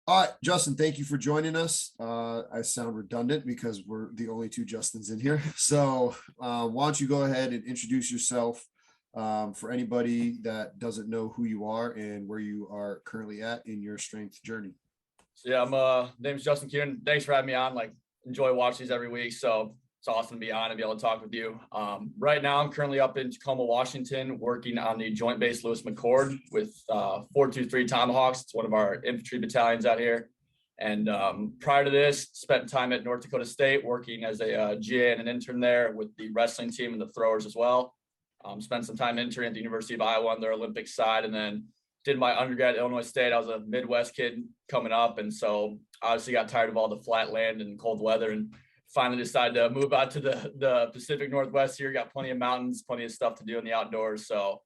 All right, Justin, thank you for joining us. I sound redundant because we're the only two Justins in here. So why don't you go ahead and introduce yourself for anybody that doesn't know who you are and where you are currently at in your strength journey. So yeah, name's Justin Kuehn. Thanks for having me on. Like, enjoy watching these every week. So it's awesome to be on and be able to talk with you. Right now, I'm currently up in Tacoma, Washington, working on the Joint Base Lewis McChord with 423 Tomahawks. It's one of our infantry battalions out here. And prior to this, spent time at North Dakota State working as a GA and an intern there with the wrestling team and the throwers as well. Spent some time interning at the University of Iowa on their Olympic side, and then did my undergrad at Illinois State. I was a Midwest kid coming up, and so obviously got tired of all the flat land and cold weather, and finally decided to move out to the Pacific Northwest here. Got plenty of mountains, plenty of stuff to do in the outdoors. So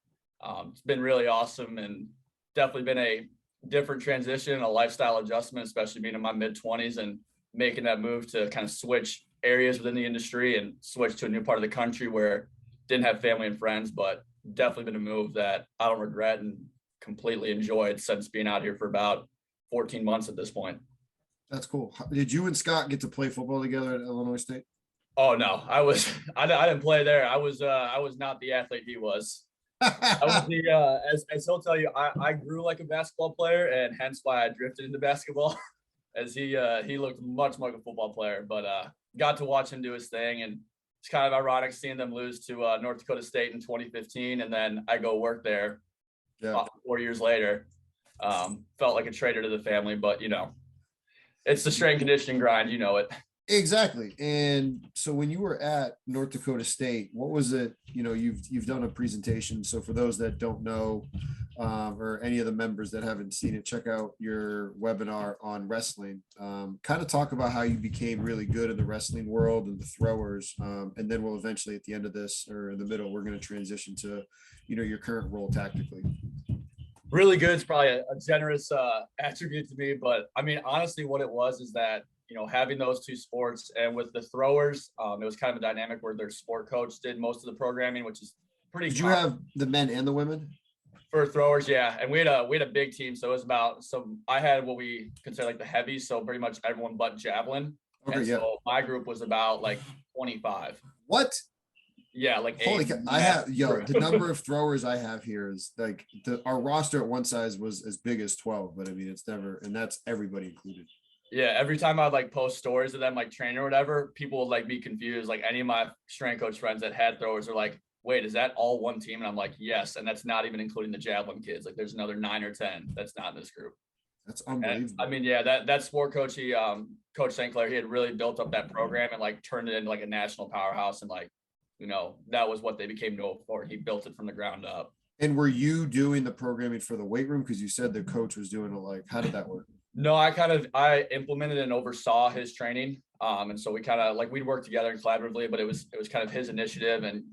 it's been really awesome, and definitely been a different transition, a lifestyle adjustment, especially being in my mid-20s and making that move to kind of switch areas within the industry and switch to a new part of the country where didn't have family and friends, but definitely been a move that I don't regret and completely enjoyed since being out here for about 14 months at this point. That's cool. Did you and Scott get to play football together at Illinois State? Oh no, I didn't play there. I was not the athlete he was. I was the as he'll tell you, I grew like a basketball player, and hence why I drifted into basketball. As he looked much more like a football player, but got to watch him do his thing, and it's kind of ironic seeing them lose to North Dakota State in 2015, and then I go work there 4 years later. Felt like a traitor to the family, but it's the strength conditioning grind, it. Exactly. And so when you were at North Dakota State, what was it? You've done a presentation. So for those that don't know, or any of the members that haven't seen it, check out your webinar on wrestling. Kind of talk about how you became really good in the wrestling world and the throwers. And then we'll eventually, at the end of this or in the middle, we're going to transition to, your current role tactically. Really good. It's probably a generous attribute to me, but I mean, honestly, what it was is that, having those two sports, and with the throwers, it was kind of a dynamic where their sport coach did most of the programming, which is pretty. Did you have the men and the women? For throwers, yeah, and we had a big team, so it was I had what we consider like the heavies, so pretty much everyone but javelin. Okay, and so my group was about like 25. What? Yeah, like holy cow. I have the number of throwers I have here is like our roster at one size was as big as 12, but I mean it's never, and that's everybody included. Yeah, every time I'd like post stories of them like training or whatever, people would like be confused. Like any of my strength coach friends that had throwers are like, wait, is that all one team? And I'm like, yes. And that's not even including the javelin kids. Like there's another 9 or 10 that's not in this group. That's unbelievable. And, I mean, yeah, that sport coach, Coach St. Clair, he had really built up that program and like turned it into like a national powerhouse. And like, that was what they became known for. He built it from the ground up. And were you doing the programming for the weight room? Because you said the coach was doing it. Like, how did that work? No, I implemented and oversaw his training. And so we kind of like, we'd work together collaboratively, but it was kind of his initiative. And,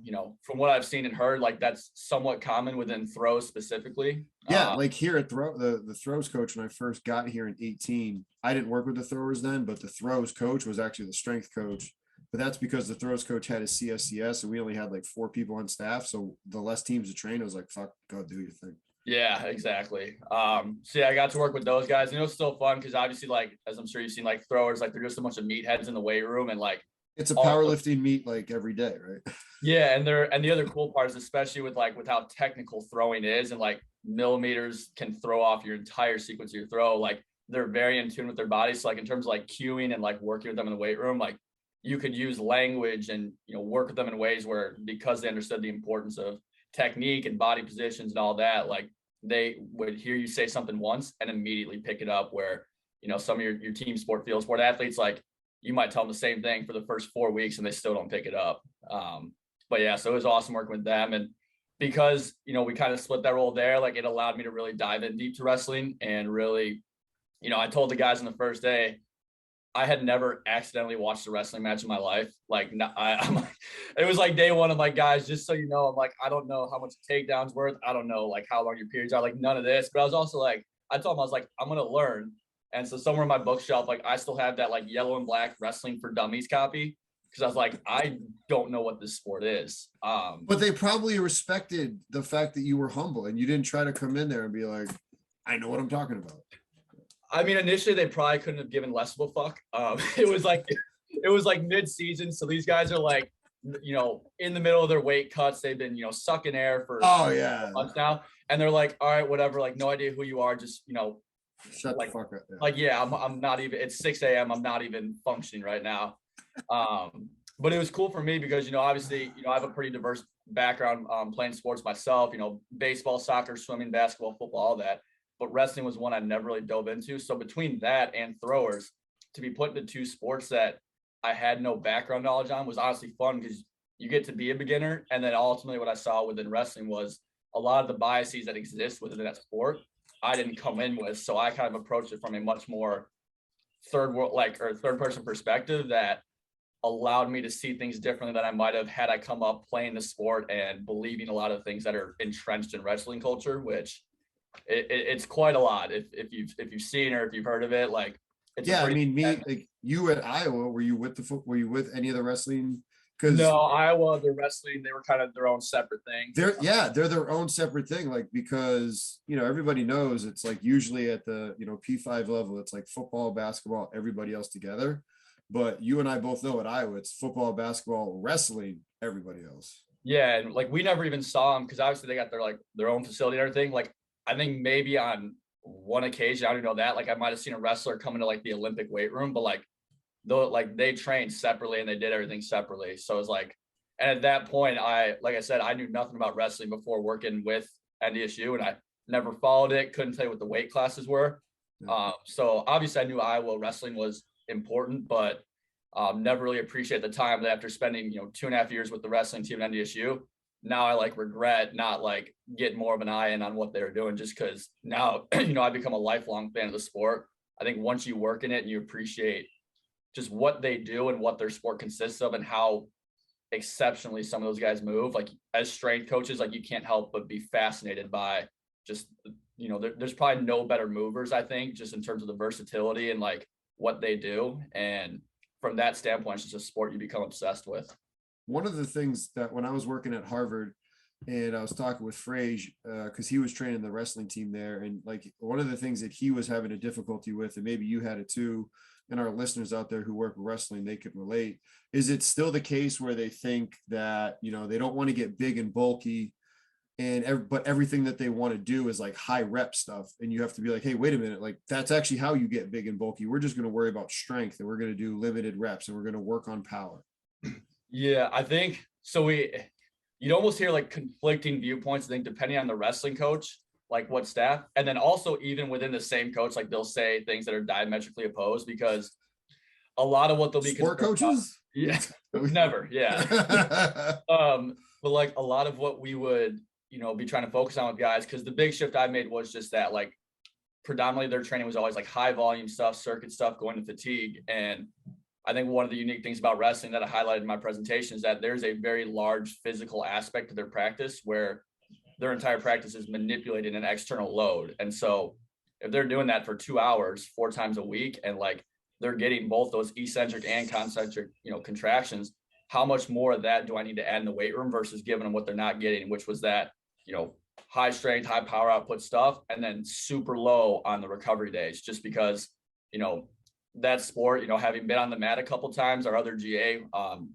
from what I've seen and heard, like that's somewhat common within throws specifically. Yeah. Like here at the throws coach, when I first got here in 18, I didn't work with the throwers then, but the throws coach was actually the strength coach. But that's because the throws coach had his CSCS and we only had like 4 people on staff. So the less teams to train, it was like, fuck, go do your thing. Yeah, exactly. So yeah, I got to work with those guys, and it was still fun because obviously, like as I'm sure you've seen, like throwers, like they're just a bunch of meatheads in the weight room, and like it's a powerlifting meet like every day, right? Yeah, and the other cool part is especially with how technical throwing is, and like millimeters can throw off your entire sequence of your throw. Like they're very in tune with their bodies. So like in terms of like cueing and like working with them in the weight room, like you could use language and work with them in ways where because they understood the importance of technique and body positions and all that, like they would hear you say something once and immediately pick it up, where some of your team sport, field sport athletes, like you might tell them the same thing for the first 4 weeks and they still don't pick it up. But yeah, so it was awesome working with them, and because we kind of split that role there, like it allowed me to really dive in deep to wrestling. And really, I told the guys on the first day, I had never accidentally watched a wrestling match in my life. Like, I'm like, it was like day one. I'm like, guys, just so you know, I'm like, I don't know how much a takedown's worth. I don't know like how long your periods are. Like none of this. But I was also like, I told him, I was like, I'm gonna learn. And so somewhere in my bookshelf, like I still have that like yellow and black Wrestling for Dummies copy, because I was like, I don't know what this sport is. But they probably respected the fact that you were humble and you didn't try to come in there and be like, I know what I'm talking about. I mean, initially they probably couldn't have given less of a fuck. It was like mid-season, so these guys are like, in the middle of their weight cuts. They've been, sucking air for Oh yeah. months now, and they're like, all right, whatever. Like, no idea who you are. Just, Shut like, the fuck up. Yeah. like, yeah, I'm not even. It's 6 a.m. I'm not even functioning right now. But it was cool for me because, obviously, I have a pretty diverse background playing sports myself. Baseball, soccer, swimming, basketball, football, all that. But wrestling was one I never really dove into. So between that and throwers, to be put into two sports that I had no background knowledge on was honestly fun because you get to be a beginner. And then ultimately what I saw within wrestling was a lot of the biases that exist within that sport I didn't come in with. So I kind of approached it from a much more third person perspective that allowed me to see things differently than I might have had I come up playing the sport and believing a lot of things that are entrenched in wrestling culture, which it's quite a lot. If you've seen or if you've heard of it, like it's Yeah, I mean, like you at Iowa, were you with any of the wrestling? Because no, Iowa, the wrestling, they were kind of their own separate thing. they're their own separate thing. Like, because everybody knows it's like usually at the P5 level, it's like football, basketball, everybody else together. But you and I both know at Iowa, it's football, basketball, wrestling, everybody else. Yeah, and like we never even saw them because obviously they got their own facility and everything. Like I think maybe on one occasion, I don't know that, like I might have seen a wrestler come into like the Olympic weight room, but like though, like they trained separately and they did everything separately. So it's like, and at that point, like I said, I knew nothing about wrestling before working with NDSU, and I never followed it. Couldn't tell you what the weight classes were. So obviously, I knew Iowa wrestling was important, but never really appreciate the time that after spending 2.5 years with the wrestling team at NDSU. Now I like regret not like getting more of an eye in on what they were doing, just because now I become a lifelong fan of the sport. I think once you work in it and you appreciate just what they do and what their sport consists of and how exceptionally some of those guys move, like as strength coaches, like you can't help but be fascinated by just there's probably no better movers, I think, just in terms of the versatility and like what they do. And from that standpoint, it's just a sport you become obsessed with. One of the things that when I was working at Harvard and I was talking with Frage, because he was training the wrestling team there, and like one of the things that he was having a difficulty with, and maybe you had it too, and our listeners out there who work with wrestling, they could relate, is it still the case where they think that they don't want to get big and bulky, but everything that they want to do is like high rep stuff, and you have to be like, hey, wait a minute, like that's actually how you get big and bulky. We're just going to worry about strength, and we're going to do limited reps, and we're going to work on power. Yeah, I think so. You'd almost hear like conflicting viewpoints, I think, depending on the wrestling coach, like what staff, and then also even within the same coach, like they'll say things that are diametrically opposed, because a lot of what they'll be sport coaches. Yeah, never. Yeah. But like a lot of what we would, be trying to focus on with guys, because the big shift I made was just that, like, predominantly their training was always like high volume stuff, circuit stuff, going to fatigue. And I think one of the unique things about wrestling that I highlighted in my presentation is that there's a very large physical aspect to their practice where their entire practice is manipulating an external load. And so if they're doing that for 2 hours, 4 times a week, and like they're getting both those eccentric and concentric, contractions, how much more of that do I need to add in the weight room versus giving them what they're not getting, which was that, high strength, high power output stuff, and then super low on the recovery days, just because, that sport, having been on the mat a couple of times, our other GA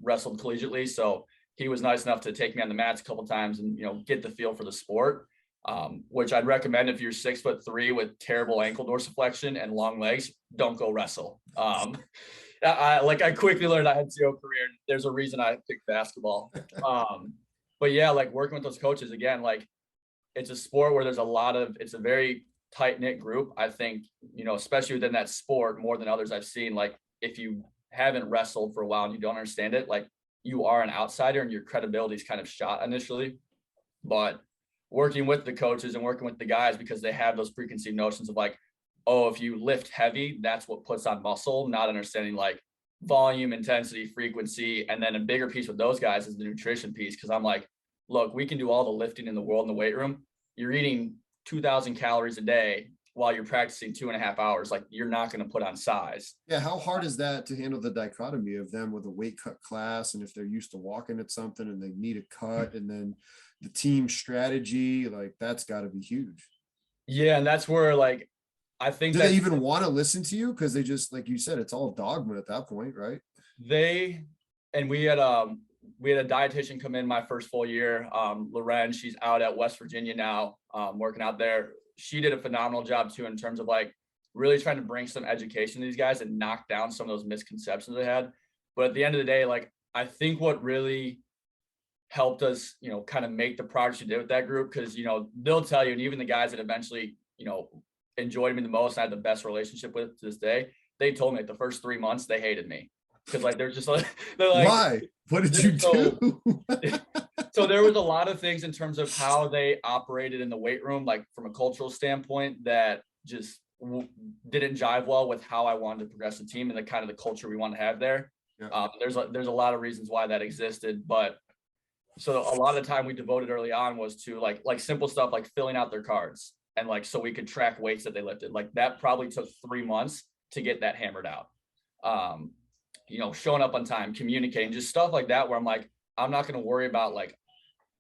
wrestled collegiately. So he was nice enough to take me on the mats a couple of times and, get the feel for the sport, which I'd recommend if you're 6'3" with terrible ankle dorsiflexion and long legs, don't go wrestle. I quickly learned I had 0 career. There's a reason I picked basketball. But yeah, like working with those coaches, again, like it's a sport where it's a very tight-knit group. I think, especially within that sport more than others I've seen, like if you haven't wrestled for a while and you don't understand it, like you are an outsider and your credibility is kind of shot initially. But working with the coaches and working with the guys, because they have those preconceived notions of like, oh, if you lift heavy, that's what puts on muscle, not understanding like volume, intensity, frequency. And then a bigger piece with those guys is the nutrition piece. Cause I'm like, look, we can do all the lifting in the world in the weight room. You're eating 2,000 calories a day while you're practicing 2.5 hours. Like you're not going to put on size. Yeah. How hard is that to handle the dichotomy of them with a weight cut class? And if they're used to walking at something and they need a cut, and then the team strategy, like that's got to be huge. Yeah. And that's where like, I think Do they that even want to listen to you? Because they just, like you said, it's all dogma at that point, right? they, and we had a dietitian come in my first full year. Loren, she's out at West Virginia now, working out there. She did a phenomenal job too, in terms of like really trying to bring some education to these guys and knock down some of those misconceptions they had. But at the end of the day, like, I think what really helped us, kind of make the progress we did with that group, because, they'll tell you, and even the guys that eventually, enjoyed me the most, I had the best relationship with to this day, they told me like the first 3 months they hated me. Because like they're just like, they're like, Why? What did you so do? so there was a lot of things in terms of how they operated in the weight room, like from a cultural standpoint, that just didn't jive well with how I wanted to progress the team and the kind of the culture we want to have there. Yeah. There's a lot of reasons why that existed, but so a lot of the time we devoted early on was to like simple stuff like filling out their cards, and like so we could track weights that they lifted. Like that probably took 3 months to get that hammered out. Showing up on time, communicating, just stuff like that, where I'm like, I'm not going to worry about like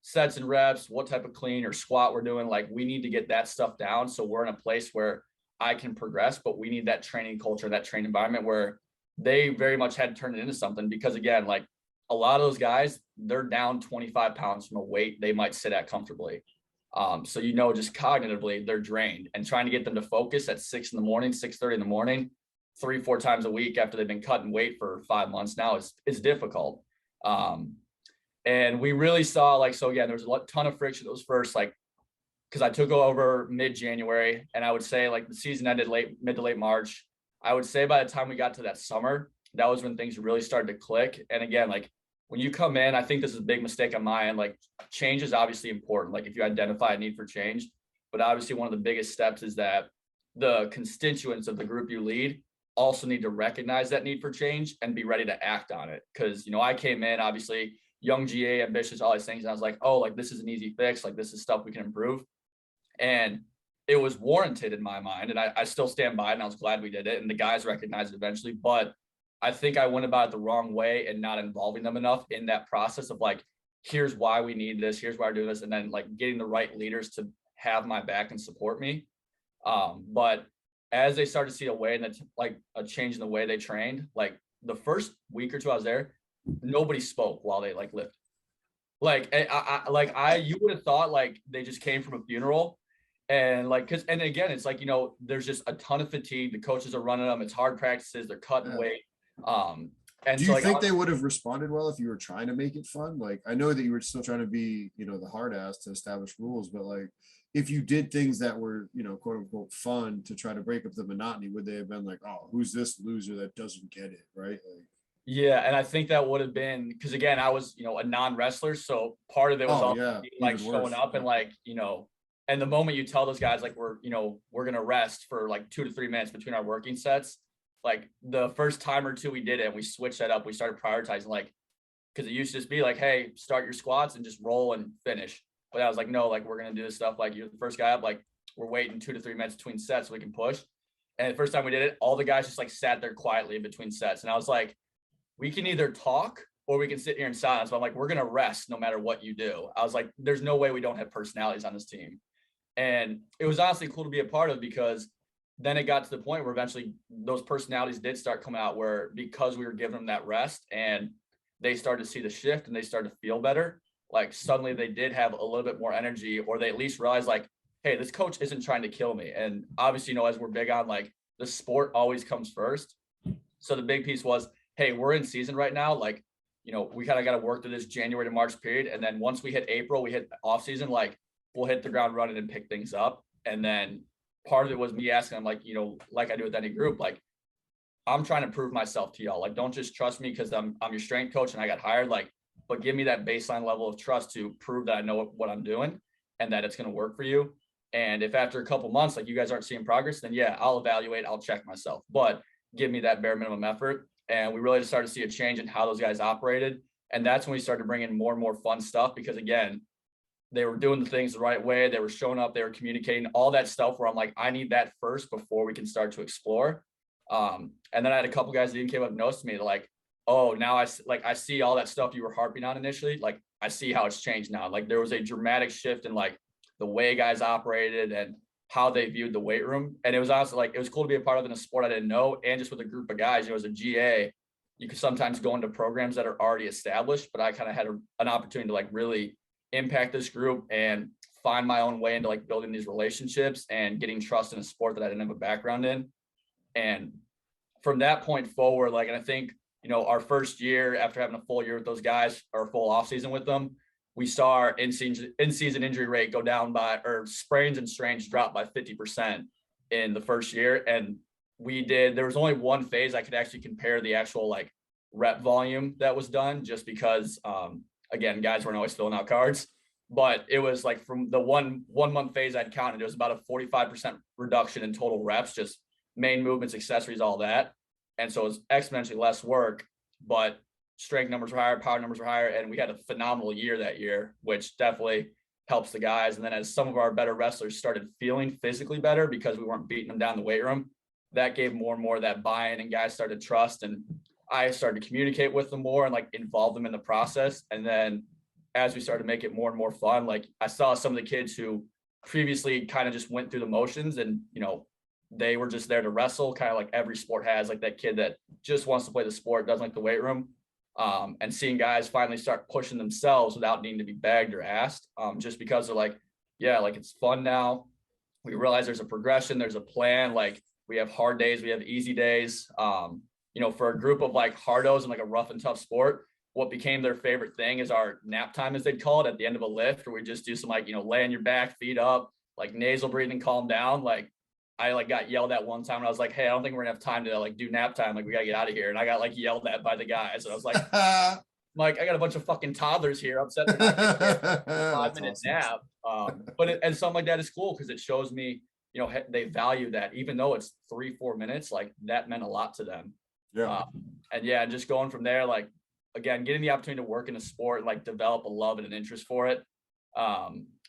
sets and reps, what type of clean or squat we're doing. Like we need to get that stuff down so we're in a place where I can progress, but we need that training culture, that training environment where they very much had to turn it into something. Because again, like a lot of those guys, they're down 25 pounds from a weight they might sit at comfortably. So, just cognitively they're drained, and trying to get them to focus at 6 in the morning, 6:30 in the morning, 3-4 times a week after they've been cutting weight for 5 months now is difficult. And we really saw like, so again, there was a ton of friction those first, like, because I took over mid-January, and I would say like the season ended mid to late March. I would say by the time we got to that summer, that was when things really started to click. And again, like when you come in, I think this is a big mistake on my end. Like change is obviously important. Like if you identify a need for change, but obviously one of the biggest steps is that the constituents of the group you lead also need to recognize that need for change and be ready to act on it. Because, I came in obviously young GA, ambitious, all these things. And I was like, oh, like this is an easy fix. Like this is stuff we can improve. And it was warranted in my mind. And I still stand by it, and I was glad we did it. And the guys recognized it eventually. But I think I went about it the wrong way and not involving them enough in that process of like, here's why we need this, here's why we're doing this, and then like getting the right leaders to have my back and support me. But as they started to see a way and like a change in the way they trained, like the first week or two I was there, nobody spoke while they like lifted. You would have thought like they just came from a funeral. And like, and again, it's like, there's just a ton of fatigue. The coaches are running them. It's hard practices. They're cutting weight. And do so you like, think they would have responded well if you were trying to make it fun? Like, I know that you were still trying to be, the hard ass to establish rules, but like, if you did things that were, quote unquote fun to try to break up the monotony, would they have been like, oh, who's this loser that doesn't get it? Right. Like, yeah. And I think that would have been, because again, I was, a non-wrestler. So part of it was like showing up and like, and the moment you tell those guys, like, we're going to rest for like 2 to 3 minutes between our working sets, like the first time or two we did it, we switched that up. We started prioritizing, like, because it used to just be like, hey, start your squats and just roll and finish. But I was like, no, like we're going to do this stuff. Like you're the first guy up, like we're waiting 2 to 3 minutes between sets so we can push. And the first time we did it, all the guys just like sat there quietly in between sets. And I was like, we can either talk or we can sit here in silence. But I'm like, we're going to rest no matter what you do. I was like, there's no way we don't have personalities on this team. And it was honestly cool to be a part of, because then it got to the point where eventually those personalities did start coming out, where because we were giving them that rest and they started to see the shift and they started to feel better, like suddenly they did have a little bit more energy, or they at least realized like, hey, this coach isn't trying to kill me. And obviously, as we're big on like the sport always comes first. So the big piece was, hey, we're in season right now. Like, we kind of got to work through this January to March period. And then once we hit April, we hit off season, like we'll hit the ground running and pick things up. And then part of it was me asking them, like, like I do with any group, like I'm trying to prove myself to y'all. Like, don't just trust me because I'm your strength coach and I got hired, like, but give me that baseline level of trust to prove that I know what I'm doing and that it's going to work for you. And if after a couple months, like you guys aren't seeing progress, then yeah, I'll evaluate, I'll check myself, but give me that bare minimum effort. And we really just started to see a change in how those guys operated. And that's when we started bringing more and more fun stuff, because again, they were doing the things the right way. They were showing up, they were communicating, all that stuff where I'm like, I need that first before we can start to explore. And then I had a couple guys that even came up and noticed me, like, oh, now I see all that stuff you were harping on initially. Like, I see how it's changed now. Like there was a dramatic shift in like the way guys operated and how they viewed the weight room. And it was honestly like, it was cool to be a part of in a sport I didn't know. And just with a group of guys, you know, as a GA, you could sometimes go into programs that are already established, but I kind of had an opportunity to like really impact this group and find my own way into like building these relationships and getting trust in a sport that I didn't have a background in. And from that point forward, like, and I think, you know, our first year after having a full year with those guys, or a full off season with them, we saw our in-season injury rate go down by, or sprains and strains drop by 50% in the first year. And there was only one phase I could actually compare the actual like rep volume that was done, just because, again, guys weren't always filling out cards, but it was like from the one month phase I'd counted, it was about a 45% reduction in total reps, just main movements, accessories, all that. And so it's exponentially less work, but strength numbers were higher, power numbers were higher, and we had a phenomenal year that year, which definitely helps the guys. And then as some of our better wrestlers started feeling physically better because we weren't beating them down the weight room, that gave more and more of that buy-in, and guys started to trust, and I started to communicate with them more and like involve them in the process. And then as we started to make it more and more fun, like I saw some of the kids who previously kind of just went through the motions, and, you know, they were just there to wrestle, kind of like every sport has, like that kid that just wants to play the sport, doesn't like the weight room. And seeing guys finally start pushing themselves without needing to be begged or asked, just because they're like, yeah, like it's fun now. We realize there's a progression, there's a plan. Like we have hard days, we have easy days. You know, for a group of like hardos and like a rough and tough sport, what became their favorite thing is our nap time, as they'd call it, at the end of a lift, where we just do some like, you know, lay on your back, feet up, like nasal breathing, calm down. Like I like got yelled at one time and I was like, hey, I don't think we're gonna have time to like do nap time. Like we gotta get out of here. And I got like yelled at by the guys. And I was like, I got a bunch of fucking toddlers here upset they're not gonna get a 5-minute nap. And something like that is cool because it shows me, you know, they value that, even though it's 3-4 minutes, like that meant a lot to them. Yeah. And yeah, just going from there, like, again, getting the opportunity to work in a sport, like develop a love and an interest for it.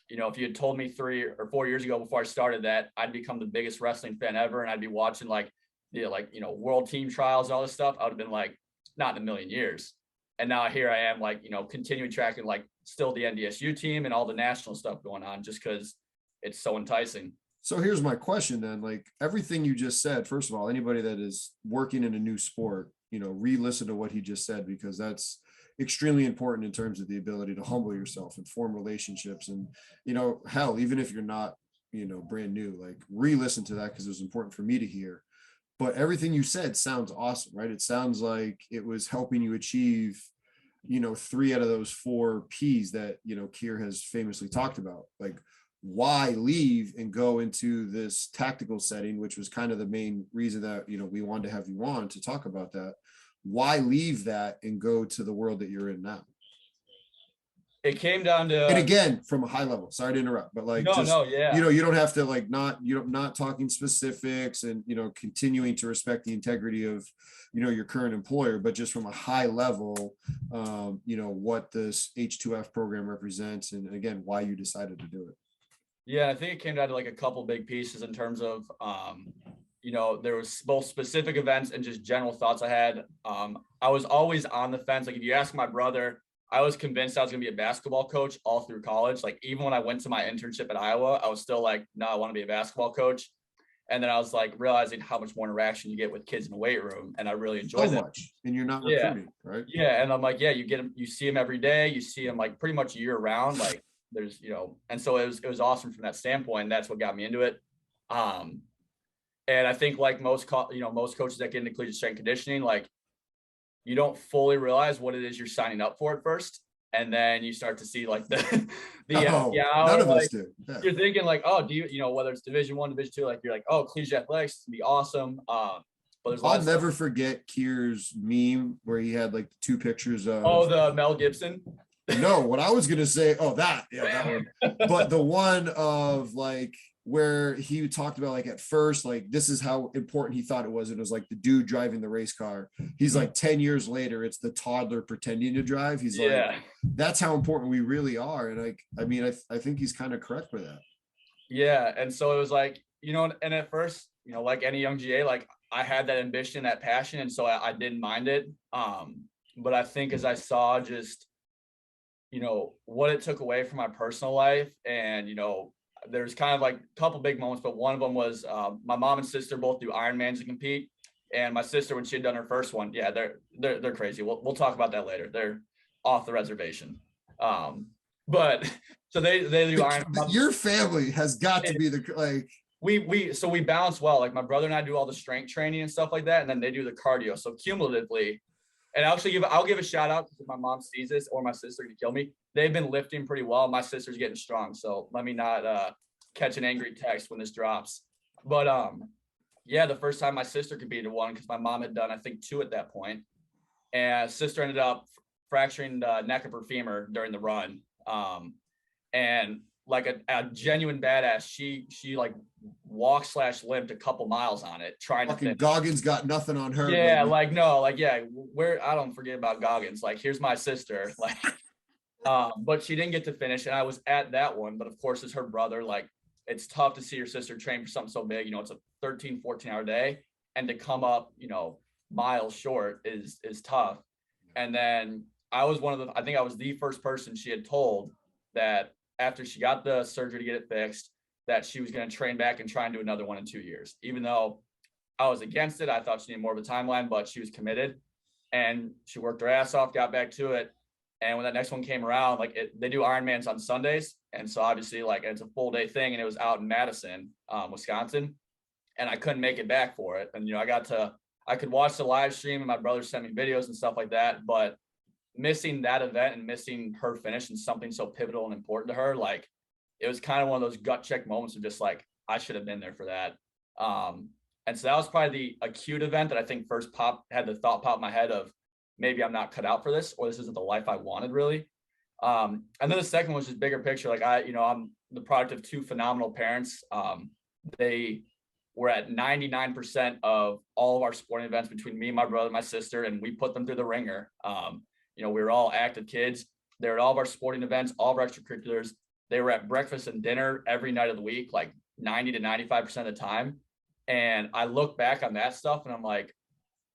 You know, if you had told me 3 or 4 years ago before I started that I'd become the biggest wrestling fan ever, and I'd be watching like the, like, you know, world team trials and all this stuff, I would have been like, not in a million years. And now here I am, like, you know, continuing tracking like still the NDSU team and all the national stuff going on, just because it's so enticing. So here's my question then, like everything you just said, first of all, anybody that is working in a new sport, you know, re-listen to what he just said, because that's extremely important in terms of the ability to humble yourself and form relationships. And, you know, hell, even if you're not, you know, brand new, like re-listen to that, because it was important for me to hear. But everything you said sounds awesome, right? It sounds like it was helping you achieve, you know, 3 out of those 4 P's that, you know, Keir has famously talked about. Like, why leave and go into this tactical setting, which was kind of the main reason that, you know, we wanted to have you on to talk about that. Why leave that and go to the world that you're in now? It came down to, and again, from a high level, sorry to interrupt, but like, yeah, you know, you don't have to like, not talking specifics, and, you know, continuing to respect the integrity of, you know, your current employer, but just from a high level, you know, what this H2F program represents, and again, why you decided to do it. Yeah, I think it came down to like a couple big pieces in terms of, you know, there was both specific events and just general thoughts I had. I was always on the fence. Like if you ask my brother, I was convinced I was gonna be a basketball coach all through college. Like even when I went to my internship at Iowa, I was still like, no, I want to be a basketball coach. And then I was like realizing how much more interaction you get with kids in the weight room, and I really enjoy that. Much, and you're not recruiting, right? Yeah, and I'm like, yeah, you get them, you see them every day, you see them like pretty much year round. Like there's, you know, and so it was awesome from that standpoint. That's what got me into it. And I think like most coaches that get into collegiate strength conditioning, like you don't fully realize what it is you're signing up for at first. And then you start to see like none of us do. Yeah. You're thinking like, oh, do you know, whether it's Division 1, Division 2, like you're like, oh, collegiate athletics is gonna be awesome. But there's I'll never forget Keir's meme where he had like 2 pictures of, oh, the Mel Gibson. No, what I was gonna say, that one. But the one of like where he talked about like at first, like this is how important he thought it was. It was like the dude driving the race car. He's like 10 years later, it's the toddler pretending to drive. He's like, that's how important we really are. And like, I mean, I think he's kind of correct with that. Yeah. And so it was like, you know, and at first, you know, like any young GA, like I had that ambition, that passion. And so I didn't mind it. But I think as I saw just, you know, what it took away from my personal life, and, you know, there's kind of like a couple big moments, but one of them was my mom and sister both do Ironmans and compete. And my sister, when she had done her first one, yeah, they're crazy. We'll talk about that later. They're off the reservation. But so they do Iron. Your family has got to be the like. We balance well. Like my brother and I do all the strength training and stuff like that, and then they do the cardio. So cumulatively, and I'll give a shout out if my mom sees this or my sister to kill me. They've been lifting pretty well. My sister's getting strong, so let me not catch an angry text when this drops. But yeah, the first time my sister competed one because my mom had done I think 2 at that point, and sister ended up fracturing the neck of her femur during the run. And like a genuine badass, she like walked / limped a couple miles on it trying to finish. Goggins got nothing on her. Yeah, baby. Like no, like yeah, I don't forget about Goggins. Like here's my sister, like but she didn't get to finish, and I was at that one. But of course, as her brother, like it's tough to see your sister train for something so big. You know, it's a 13-14 hour day, and to come up, you know, miles short is tough. And then I was I think I was the first person she had told that after she got the surgery to get it fixed, that she was going to train back and try and do another one in 2 years. Even though I was against it, I thought she needed more of a timeline, but she was committed and she worked her ass off, got back to it. And when that next one came around, like they do Ironmans on Sundays. And so obviously like it's a full day thing, and it was out in Madison, Wisconsin. And I couldn't make it back for it. And, you know, I could watch the live stream and my brother sent me videos and stuff like that, but missing that event and missing her finish and something so pivotal and important to her, like it was kind of one of those gut check moments of just like, I should have been there for that. And so that was probably the acute event that I think first had the thought pop in my head of maybe I'm not cut out for this, or this isn't the life I wanted really. And then the second was just bigger picture. Like I'm the product of 2 phenomenal parents. They were at 99% of all of our sporting events between me, my brother, my sister, and we put them through the ringer. You know, we were all active kids. They were at all of our sporting events, all of our extracurriculars. They were at breakfast and dinner every night of the week, like 90 to 95% of the time. And I look back on that stuff and I'm like,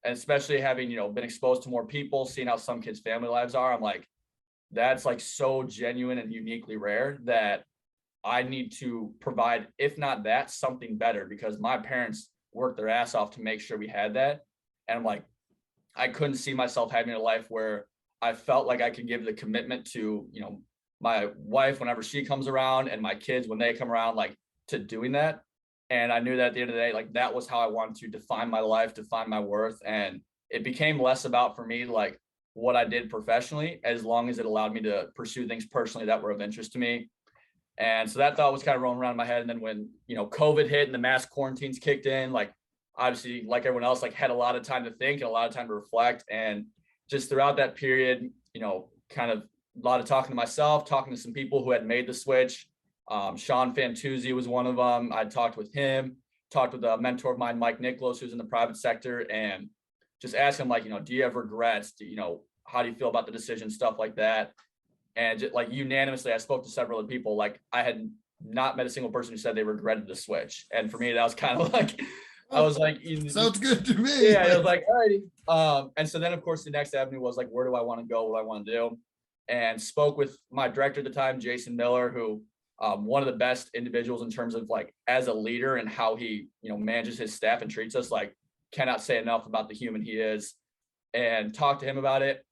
and especially having, you know, been exposed to more people, seeing how some kids' family lives are, I'm like, that's like so genuine and uniquely rare that I need to provide, if not that, something better, because my parents worked their ass off to make sure we had that. And I'm like, I couldn't see myself having a life where I felt like I could give the commitment to, you know, my wife whenever she comes around and my kids when they come around, like to doing that. And I knew that at the end of the day, like that was how I wanted to define my life, define my worth. And it became less about for me, like what I did professionally, as long as it allowed me to pursue things personally that were of interest to me. And so that thought was kind of rolling around in my head. And then when, you know, COVID hit and the mass quarantines kicked in, like obviously like everyone else, like had a lot of time to think and a lot of time to reflect. And just throughout that period, you know, kind of a lot of talking to myself, talking to some people who had made the switch. Sean Fantuzzi was one of them. I talked with him, talked with a mentor of mine, Mike Nicholas, who's in the private sector, and just asked him like, you know, do you have regrets? How do you feel about the decision, stuff like that? And just like unanimously, I spoke to several other people. Like I had not met a single person who said they regretted the switch. And for me, that was kind of like, I was like, sounds good to me. Yeah, it was like, all righty. And so then, of course, the next avenue was like, where do I want to go? What do I want to do? And spoke with my director at the time, Jason Miller, who one of the best individuals in terms of like as a leader and how he, you know, manages his staff and treats us. Like, cannot say enough about the human he is. And talked to him about it.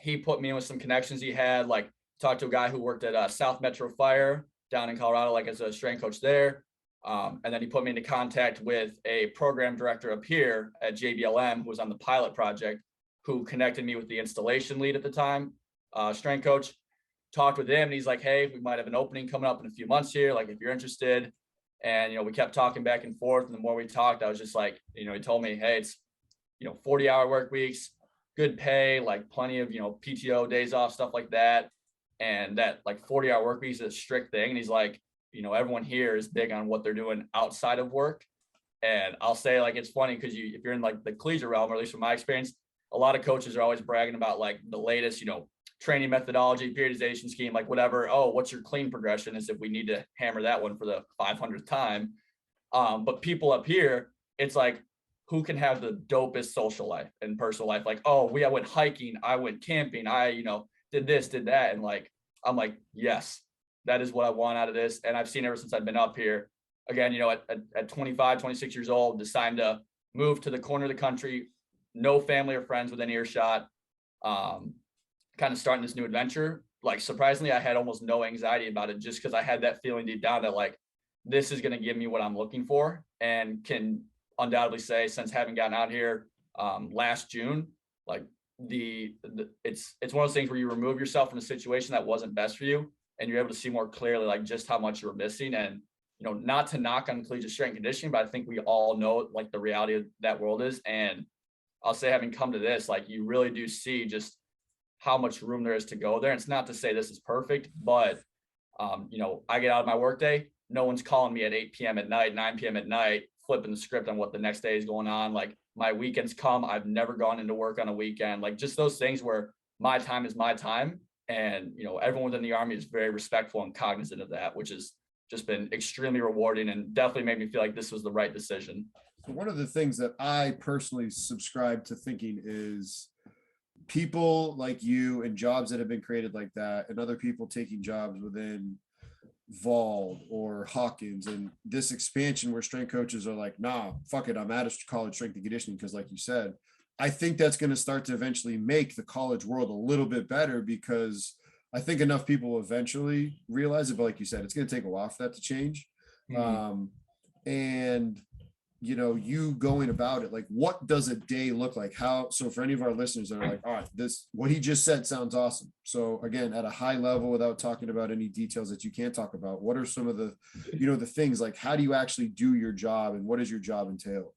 He put me in with some connections he had. Like, talked to a guy who worked at South Metro Fire down in Colorado, like as a strength coach there. And then he put me into contact with a program director up here at JBLM, who was on the pilot project, who connected me with the installation lead at the time, strength coach. Talked with him and he's like, hey, we might have an opening coming up in a few months here. Like, if you're interested. And, you know, we kept talking back and forth. And the more we talked, I was just like, you know, he told me, hey, it's, you know, 40-hour work weeks, good pay, like plenty of, you know, PTO days off, stuff like that. And that like 40-hour work week is a strict thing. And he's like, you know, everyone here is big on what they're doing outside of work. And I'll say, like, it's funny because if you're in like the collegiate realm, or at least from my experience, a lot of coaches are always bragging about like the latest, you know, training methodology, periodization scheme, like whatever. Oh, what's your clean progression, as if we need to hammer that one for the 500th time. But people up here, it's like, who can have the dopest social life and personal life? Like, oh, I went hiking, I went camping, I, you know, did this, did that. And like, I'm like, yes, that is what I want out of this. And I've seen ever since I've been up here. Again, you know, at 25, 26 years old, deciding to move to the corner of the country, no family or friends within earshot, kind of starting this new adventure. Like, surprisingly, I had almost no anxiety about it, just because I had that feeling deep down that, like, this is going to give me what I'm looking for, and can undoubtedly say, since having gotten out here last June, like, it's one of those things where you remove yourself from a situation that wasn't best for you, and you're able to see more clearly, like, just how much you were missing. And, you know, not to knock on collegiate strength and conditioning, but I think we all know, like, the reality of that world is. And I'll say, having come to this, like, you really do see just how much room there is to go there. And it's not to say this is perfect, but you know, I get out of my workday, no one's calling me at 8 p.m. at night, 9 p.m. at night, flipping the script on what the next day is going on. Like, my weekends come, I've never gone into work on a weekend. Like, just those things where my time is my time. And, you know, everyone within the Army is very respectful and cognizant of that, which has just been extremely rewarding, and definitely made me feel like this was the right decision. So one of the things that I personally subscribe to thinking is people like you and jobs that have been created like that, and other people taking jobs within Vol or Hawkins, and this expansion where strength coaches are like, nah, fuck it, I'm out of college strength and conditioning, because like you said, I think that's going to start to eventually make the college world a little bit better, because I think enough people will eventually realize it. But like you said, it's going to take a while for that to change. And you know, you going about it, like, what does a day look like? How, so for any of our listeners that are like, all right, this, what he just said sounds awesome. So again, at a high level, without talking about any details that you can't talk about, what are some of the, you know, the things, like, how do you actually do your job, and what does your job entail?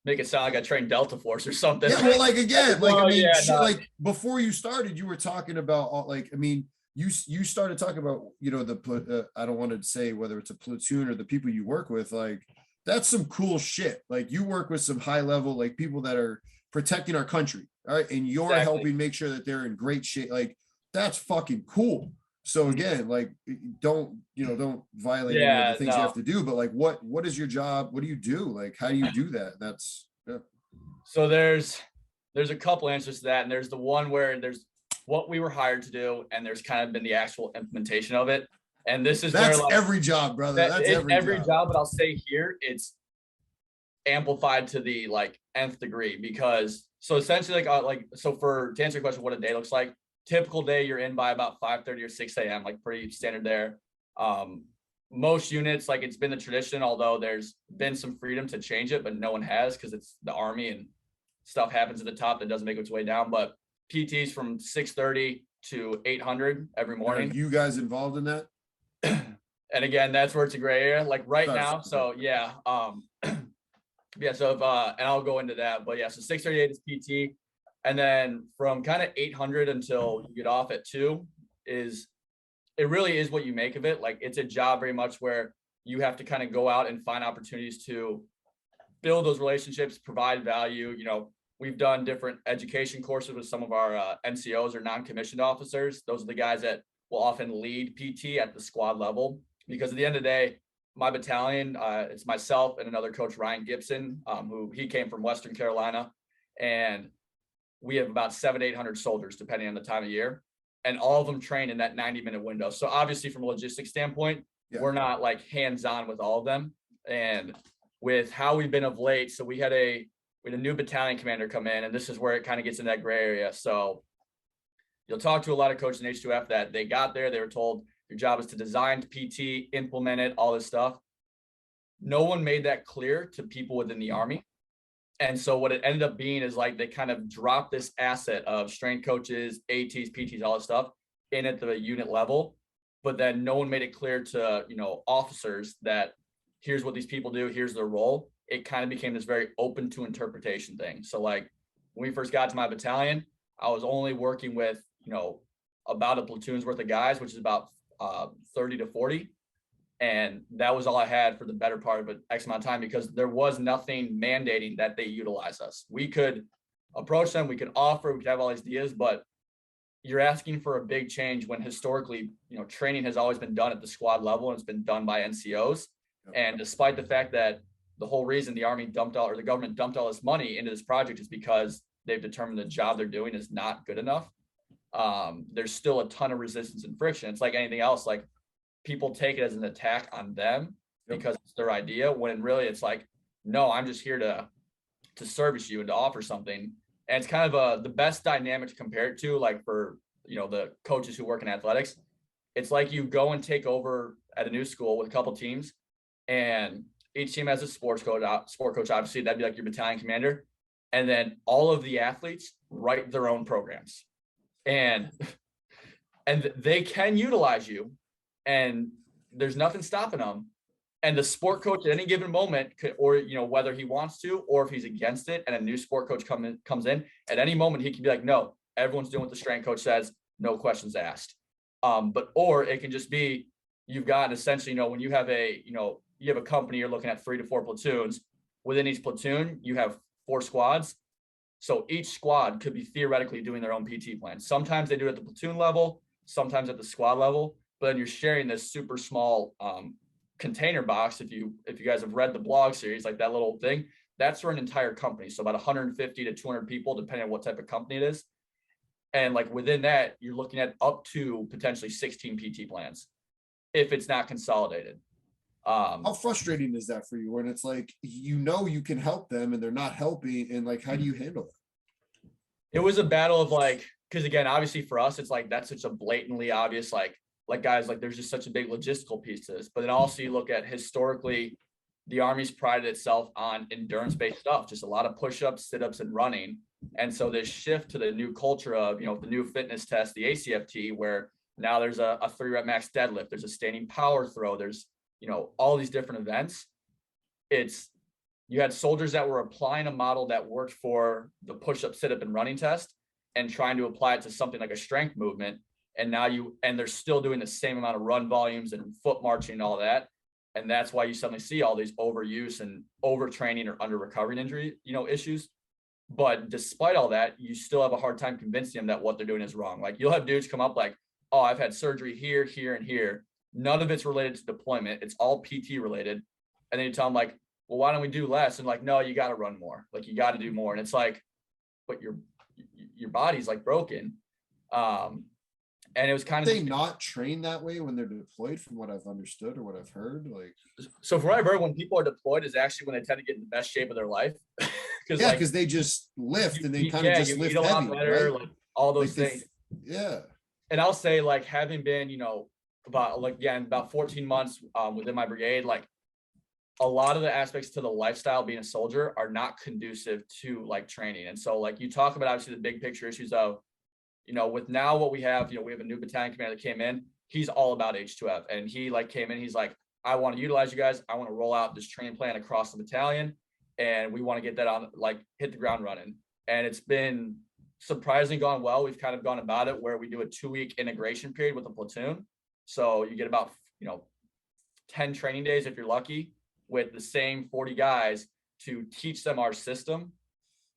Make it sound like I trained Delta Force or something. Yeah, well, like, again, like, I mean, yeah, shit, like, before you started, you were talking about all, like, I mean, you started talking about, you know, the, I don't want to say whether it's a platoon or the people you work with, like, that's some cool shit. Like, you work with some high level, like, people that are protecting our country. All right. And you're helping make sure that they're in great shape. Like, that's fucking cool. So again, like, don't violate any of the things you have to do, but like, what is your job? What do you do? Like, how do you do that? That's, yeah. So there's a couple answers to that. And there's the one where there's what we were hired to do, and there's kind of been the actual implementation of it. And this is that's where, like, every job, brother. That's every job. But I'll say here, it's amplified to the, like, nth degree, because so essentially, so to answer your question, what a day looks like, typical day, you're in by about 5:30 or 6 a.m., like, pretty standard there. Most units, like, it's been the tradition, although there's been some freedom to change it, but no one has, because it's the Army and stuff happens at the top that doesn't make its way down. But PTs from 6:30 to 800 every morning. Are you guys involved in that? And again, that's where it's a gray area, like, right now. So yeah. Yeah. So if, and I'll go into that, but yeah, so 6:38 is PT. And then from kind of 800 until you get off at 2 is, it really is what you make of it. Like, it's a job very much where you have to kind of go out and find opportunities to build those relationships, provide value. You know, we've done different education courses with some of our NCOs or non-commissioned officers. Those are the guys that will often lead PT at the squad level, because at the end of the day, my battalion, it's myself and another coach, Ryan Gibson, who he came from Western Carolina, and we have about 700 to 800 soldiers, depending on the time of year, and all of them train in that 90-minute window. So obviously, from a logistics standpoint, we're not, like, hands-on with all of them. And with how we've been of late, so we had a new battalion commander come in, and this is where it kind of gets in that gray area. So you'll talk to a lot of coaches in H2F that they got there, they were told, your job is to design PT, implement it, all this stuff. No one made that clear to people within the Army. And so what it ended up being is, like, they kind of dropped this asset of strength coaches, ATs, PTs, all this stuff in at the unit level. But then no one made it clear to, you know, officers that here's what these people do, here's their role. It kind of became this very open to interpretation thing. So, like, when we first got to my battalion, I was only working with, you know, about a platoon's worth of guys, which is about 30 to 40. And that was all I had for the better part of an X amount of time, because there was nothing mandating that they utilize us. We could approach them, we could offer, we could have all these ideas, but you're asking for a big change when historically, you know, training has always been done at the squad level, and it's been done by NCOs. And despite the fact that the whole reason the Army dumped all, or the government dumped all this money into this project, is because they've determined the job they're doing is not good enough. There's still a ton of resistance and friction. It's like anything else. Like, people take it as an attack on them Yep. because it's their idea, when really it's like, no, I'm just here to service you and to offer something. And it's kind of the best dynamic to compare it to, like for, the coaches who work in athletics. It's like you go and take over at a new school with a couple teams, and each team has a sport coach, obviously, that'd be like your battalion commander. And then all of the athletes write their own programs. And they can utilize you, and there's nothing stopping them. And the sport coach at any given moment could, or, whether he wants to, or if he's against it and a new sport coach comes in at any moment, he can be like, no, everyone's doing what the strength coach says, no questions asked. Or it can just be, you've got essentially, when you have you have a company, you're looking at 3 to 4 platoons. Within each platoon, you have 4 squads. So each squad could be theoretically doing their own PT plan. Sometimes they do it at the platoon level, sometimes at the squad level, but then you're sharing this super small container box. If you guys have read the blog series, like that little thing, that's for an entire company. So about 150 to 200 people, depending on what type of company it is. And like within that, you're looking at up to potentially 16 PT plans if it's not consolidated. How frustrating is that for you when it's like, you can help them and they're not helping, and like, how do you handle that? It was a battle of like, because again, obviously for us, it's like, that's such a blatantly obvious, like guys, like there's just such a big logistical piece to this. But then also you look at historically, the Army's prided itself on endurance-based stuff, just a lot of push-ups, sit-ups, and running. And so this shift to the new culture of, the new fitness test, the ACFT, where now there's a 3-rep max deadlift, there's a standing power throw, there's, all these different events. You had soldiers that were applying a model that worked for the push-up, sit-up, and running test and trying to apply it to something like a strength movement. And now they're still doing the same amount of run volumes and foot marching and all that. And that's why you suddenly see all these overuse and overtraining or under recovering injury, issues. But despite all that, you still have a hard time convincing them that what they're doing is wrong. Like you'll have dudes come up like, oh, I've had surgery here, here, and here. None of it's related to deployment. It's all PT related. And then you tell them like, well, why don't we do less? And like, no, you got to run more. Like you got to do more. And it's like, but your body's like broken. And it was kind of, they not train that way when they're deployed, from what I've understood or what I've heard. Like, so from what I've heard, when people are deployed is actually when they tend to get in the best shape of their life. Because they just lift and they kind of just lift heavy, better, right? Like all those things. Yeah. And I'll say, like, having been, about 14 months within my brigade, like a lot of the aspects to the lifestyle being a soldier are not conducive to like training. And so like you talk about obviously the big picture issues of, with now what we have, we have a new battalion commander that came in. He's all about H2F, and he like came in. He's like, I want to utilize you guys. I want to roll out this training plan across the battalion, and we want to get that on, like hit the ground running. And it's been surprisingly gone well. We've kind of gone about it where we do a 2-week integration period with a platoon. So you get about, 10 training days if you're lucky with the same 40 guys to teach them our system.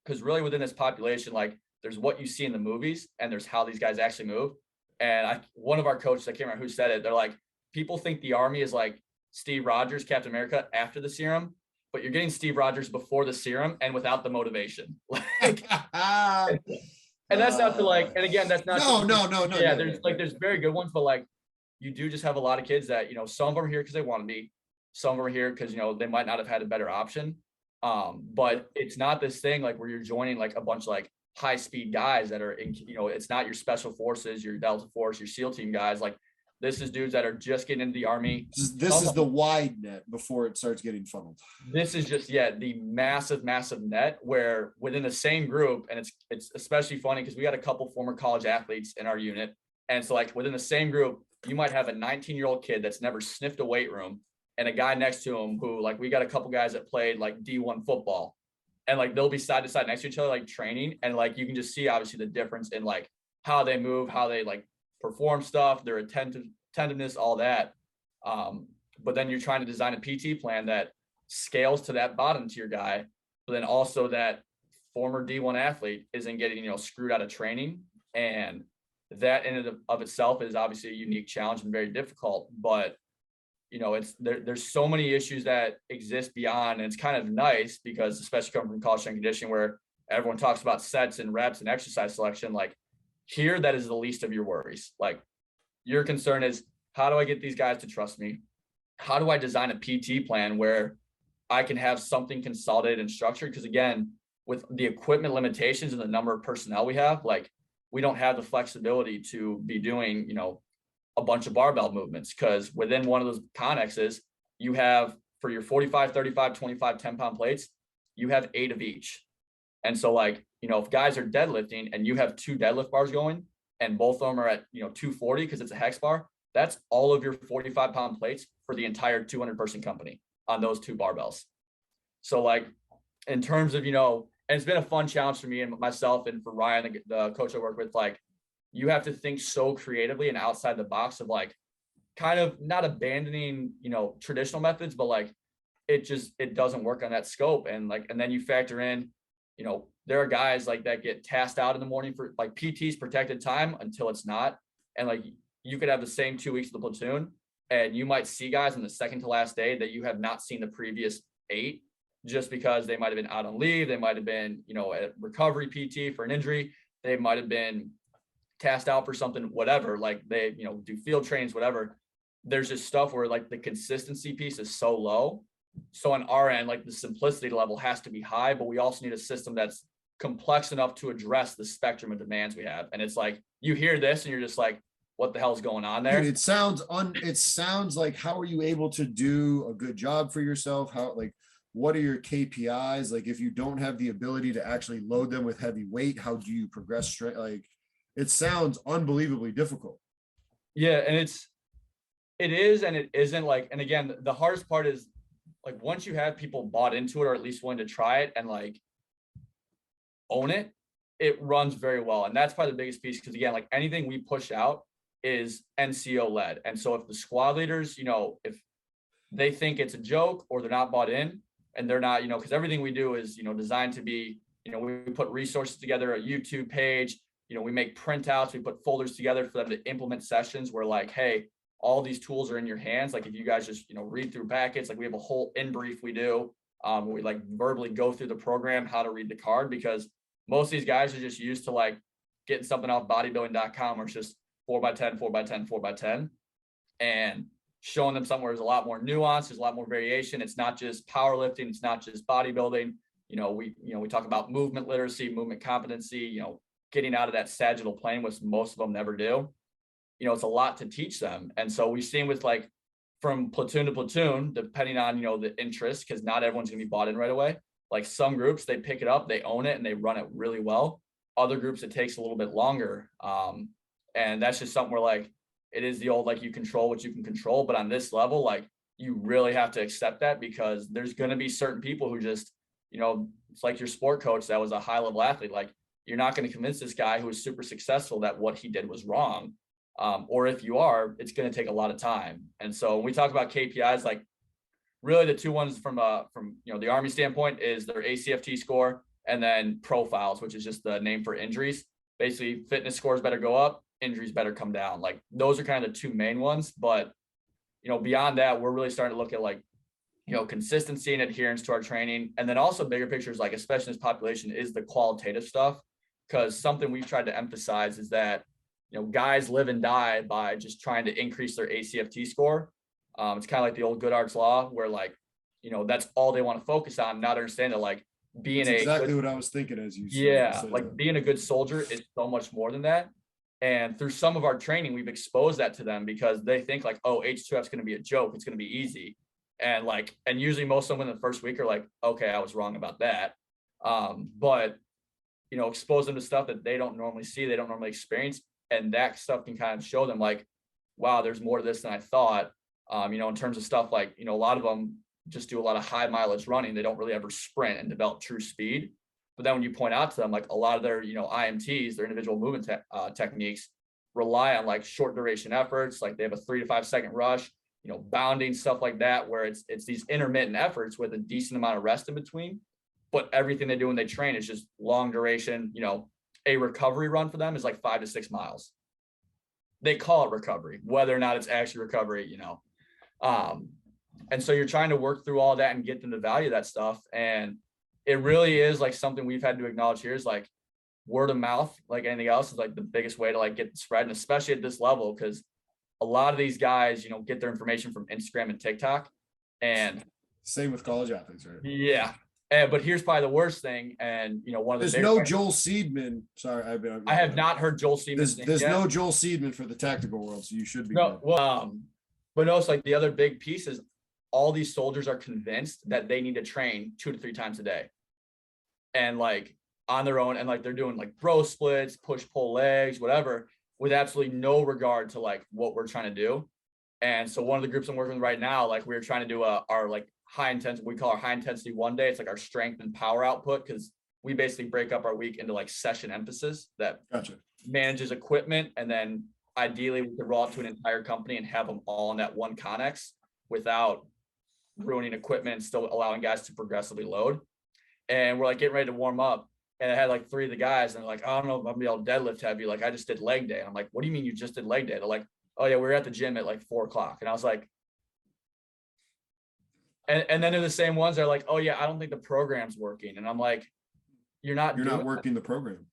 Because really within this population, like there's what you see in the movies and there's how these guys actually move. And one of our coaches, I can't remember who said it, they're like, people think the Army is like Steve Rogers, Captain America after the serum, but you're getting Steve Rogers before the serum and without the motivation. Like, and that's not to like, and again, that's not no. Yeah, there's very good ones, but like you do just have a lot of kids that, some of them are here because they want to be, some of them are here because, they might not have had a better option. But it's not this thing like where you're joining like a bunch of like high speed guys that are in, it's not your special forces, your Delta Force, your SEAL team guys. Like this is dudes that are just getting into the Army. This is the wide net before it starts getting funneled. This is just, the massive net where within the same group, and it's especially funny because we got a couple former college athletes in our unit. And so like within the same group, you might have a 19-year-old kid that's never sniffed a weight room and a guy next to him who like, we got a couple guys that played like D1 football. And like they'll be side to side next to each other, like training. And like you can just see obviously the difference in like how they move, how they like perform stuff, their attentiveness, all that. But then you're trying to design a PT plan that scales to that bottom tier guy, but then also that former D1 athlete isn't getting, screwed out of training. And that in and of itself is obviously a unique challenge and very difficult, but there's so many issues that exist beyond, and it's kind of nice because especially coming from college strength and conditioning where everyone talks about sets and reps and exercise selection, like here, that is the least of your worries. Like your concern is how do I get these guys to trust me? How do I design a PT plan where I can have something consolidated and structured? Because again, with the equipment limitations and the number of personnel we have, like we don't have the flexibility to be doing, a bunch of barbell movements, because within one of those connexes, you have for your 45, 35, 25, 10-pound plates, you have 8 of each. And so like, if guys are deadlifting and you have 2 deadlift bars going and both of them are at, 240 because it's a hex bar, that's all of your 45-pound plates for the entire 200-person company on those 2 barbells. So like in terms of, and it's been a fun challenge for me and myself and for Ryan, the coach I work with, like you have to think so creatively and outside the box of like kind of not abandoning, traditional methods, but like it doesn't work on that scope. And then you factor in, there are guys like that get tasked out in the morning for like PT's protected time until it's not. And like you could have the same 2 weeks of the platoon and you might see guys on the second to last day that you have not seen the previous 8, just because they might've been out on leave. They might've been, at recovery PT for an injury. They might've been tasked out for something, whatever, like they, do field trainings, whatever. There's just stuff where like the consistency piece is so low. So on our end, like the simplicity level has to be high, but we also need a system that's complex enough to address the spectrum of demands we have. And it's like, you hear this and you're just like, what the hell is going on there? Dude, it sounds like, how are you able to do a good job for yourself? What are your KPIs? Like, if you don't have the ability to actually load them with heavy weight, how do you progress straight? Like, it sounds unbelievably difficult. Yeah. And it is, and it isn't. Like, and again, the hardest part is like, once you have people bought into it, or at least willing to try it and like own it, it runs very well. And that's probably the biggest piece. Cause again, like anything we push out is NCO led. And so if the squad leaders, if they think it's a joke or they're not bought in and they're not, cause everything we do is, designed to be, we put resources together, a YouTube page, we make printouts, we put folders together for them to implement sessions where like, hey, all these tools are in your hands. Like if you guys just, read through packets, like we have a whole in brief we do, we like verbally go through the program, how to read the card, because most of these guys are just used to like getting something off bodybuilding.com where it's just 4x10, 4x10, 4x10, and showing them somewhere there's a lot more nuance, there's a lot more variation. It's not just powerlifting, it's not just bodybuilding. We talk about movement literacy, movement competency, getting out of that sagittal plane, which most of them never do. It's a lot to teach them. And so we've seen with like from platoon to platoon, depending on, the interest, because not everyone's gonna be bought in right away. Like some groups, they pick it up, they own it, and they run it really well. Other groups, it takes a little bit longer. And that's just something where like, it is the old, like you control what you can control. But on this level, like you really have to accept that, because there's going to be certain people who just, it's like your sport coach that was a high level athlete. Like you're not going to convince this guy who was super successful that what he did was wrong. Or if you are, it's going to take a lot of time. And so when we talk about KPIs, like really the 2 ones from the Army standpoint is their ACFT score, and then profiles, which is just the name for injuries. Basically fitness scores better go up, injuries better come down. Like those are kind of the 2 main ones. But, beyond that, we're really starting to look at like, consistency and adherence to our training. And then also bigger pictures, like especially in this population, is the qualitative stuff. Because something we've tried to emphasize is that, guys live and die by just trying to increase their ACFT score. It's kind of like the old Goodhart's law where like, that's all they want to focus on, not understand that like being That's exactly what I was thinking as you said, like being a good soldier is so much more than that. And through some of our training, we've exposed that to them, because they think like, oh, H2F is going to be a joke, it's going to be easy. And usually most of them in the first week are like, okay, I was wrong about that. But expose them to stuff that they don't normally see, they don't normally experience. And that stuff can kind of show them like, wow, there's more to this than I thought. In terms of stuff like, a lot of them just do a lot of high mileage running. They don't really ever sprint and develop true speed. But then when you point out to them, like a lot of their, IMTs, their individual movement techniques, rely on like short duration efforts. Like they have a 3 to 5 second rush, bounding, stuff like that, where it's these intermittent efforts with a decent amount of rest in between. But everything they do when they train is just long duration. A recovery run for them is like 5 to 6 miles. They call it recovery, whether or not it's actually recovery, and so you're trying to work through all that and get them to value that stuff. And it really is like something we've had to acknowledge here is like word of mouth, like anything else, is like the biggest way to like get the spread. And especially at this level, because a lot of these guys, get their information from Instagram and TikTok. And same with college athletes, right? Yeah. But here's probably the worst thing. And, one of the There's no Joel Seedman. Sorry, I have not heard Joel Seedman. There's no Joel Seedman for the tactical world, so you should be good. Well, but no, it's like the other big piece is all these soldiers are convinced that they need to train 2 to 3 times a day. And like on their own, and like they're doing like bro splits, push pull legs, whatever, with absolutely no regard to like what we're trying to do. And so one of the groups I'm working with right now, like we're trying to do our like high intensity, we call our high intensity one day. It's like our strength and power output, because we basically break up our week into like session emphasis that manages equipment. And then ideally we could roll out to an entire company and have them all in that one Connex without ruining equipment and still allowing guys to progressively load. And we're like getting ready to warm up. And I had like 3 of the guys, and they're like, I don't know if I'm gonna be able to deadlift heavy. Like, I just did leg day. And I'm like, what do you mean you just did leg day? They're like, oh yeah, we were at the gym at like 4:00. And I was like, and then they're the same ones that are like, oh yeah, I don't think the program's working. And I'm like, you're not working the program.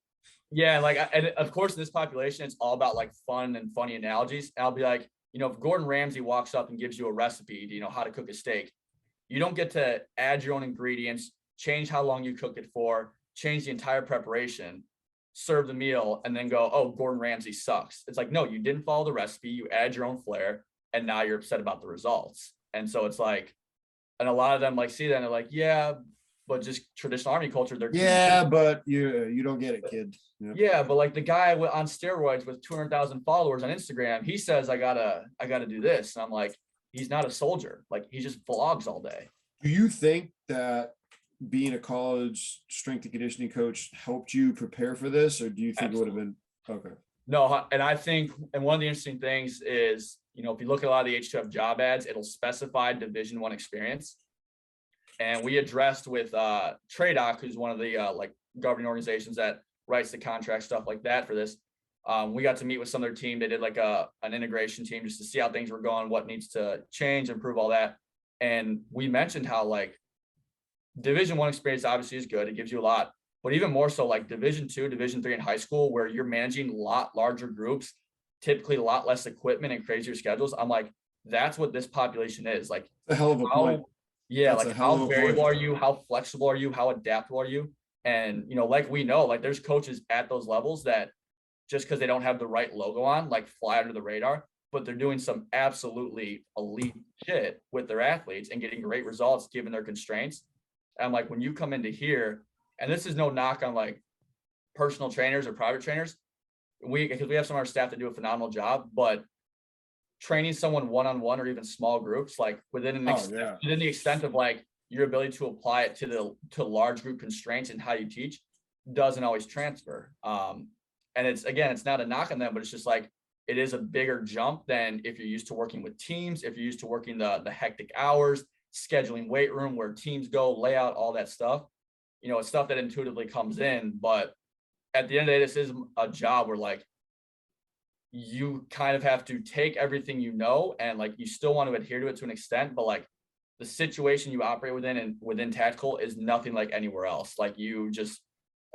Yeah. Like, and of course in this population, it's all about like fun and funny analogies. And I'll be like, if Gordon Ramsay walks up and gives you a recipe, how to cook a steak, you don't get to add your own ingredients, change how long you cook it for, change the entire preparation, serve the meal, and then go, oh, Gordon Ramsay sucks. It's like, no, you didn't follow the recipe, you add your own flair, and now you're upset about the results. And so it's like, and a lot of them like see that and they're like, yeah, but just traditional Army culture, they're but you don't get it, kid. Yep. Yeah, but like the guy on steroids with 200,000 followers on Instagram, he says I gotta do this, and I'm like, he's not a soldier. Like, he just vlogs all day. Do you think that being a college strength and conditioning coach helped you prepare for this, or do you think Absolutely. It would have been okay? No, and I think, and one of the interesting things is, if you look at a lot of the H2F job ads, it'll specify Division I experience. And we addressed with TRADOC, who's one of the like governing organizations that writes the contract, stuff like that for this. We got to meet with some of their team. They did like an integration team just to see how things were going, what needs to change, improve, all that. And we mentioned how like Division I experience obviously is good. It gives you a lot, but even more so like Division II, Division III in high school, where you're managing a lot larger groups, typically a lot less equipment and crazier schedules. I'm like, that's what this population is. Like, a hell of a point. Yeah, that's like how variable are you? How flexible are you? How adaptable are you? And, like we know, like there's coaches at those levels that just because they don't have the right logo on, like fly under the radar, but they're doing some absolutely elite shit with their athletes and getting great results given their constraints. And like, when you come into here, and this is no knock on like personal trainers or private trainers, because we have some of our staff that do a phenomenal job, but training someone one-on-one or even small groups, like within the extent of like your ability to apply it to large group constraints and how you teach, doesn't always transfer. And it's not a knock on them, but it's just like, it is a bigger jump than if you're used to working with teams, if you're used to working the hectic hours, scheduling weight room where teams go, layout, all that stuff. It's stuff that intuitively comes in, but at the end of the day, this is a job where like you kind of have to take everything and like you still want to adhere to it to an extent, but like the situation you operate within tactical is nothing like anywhere else. Like, you just,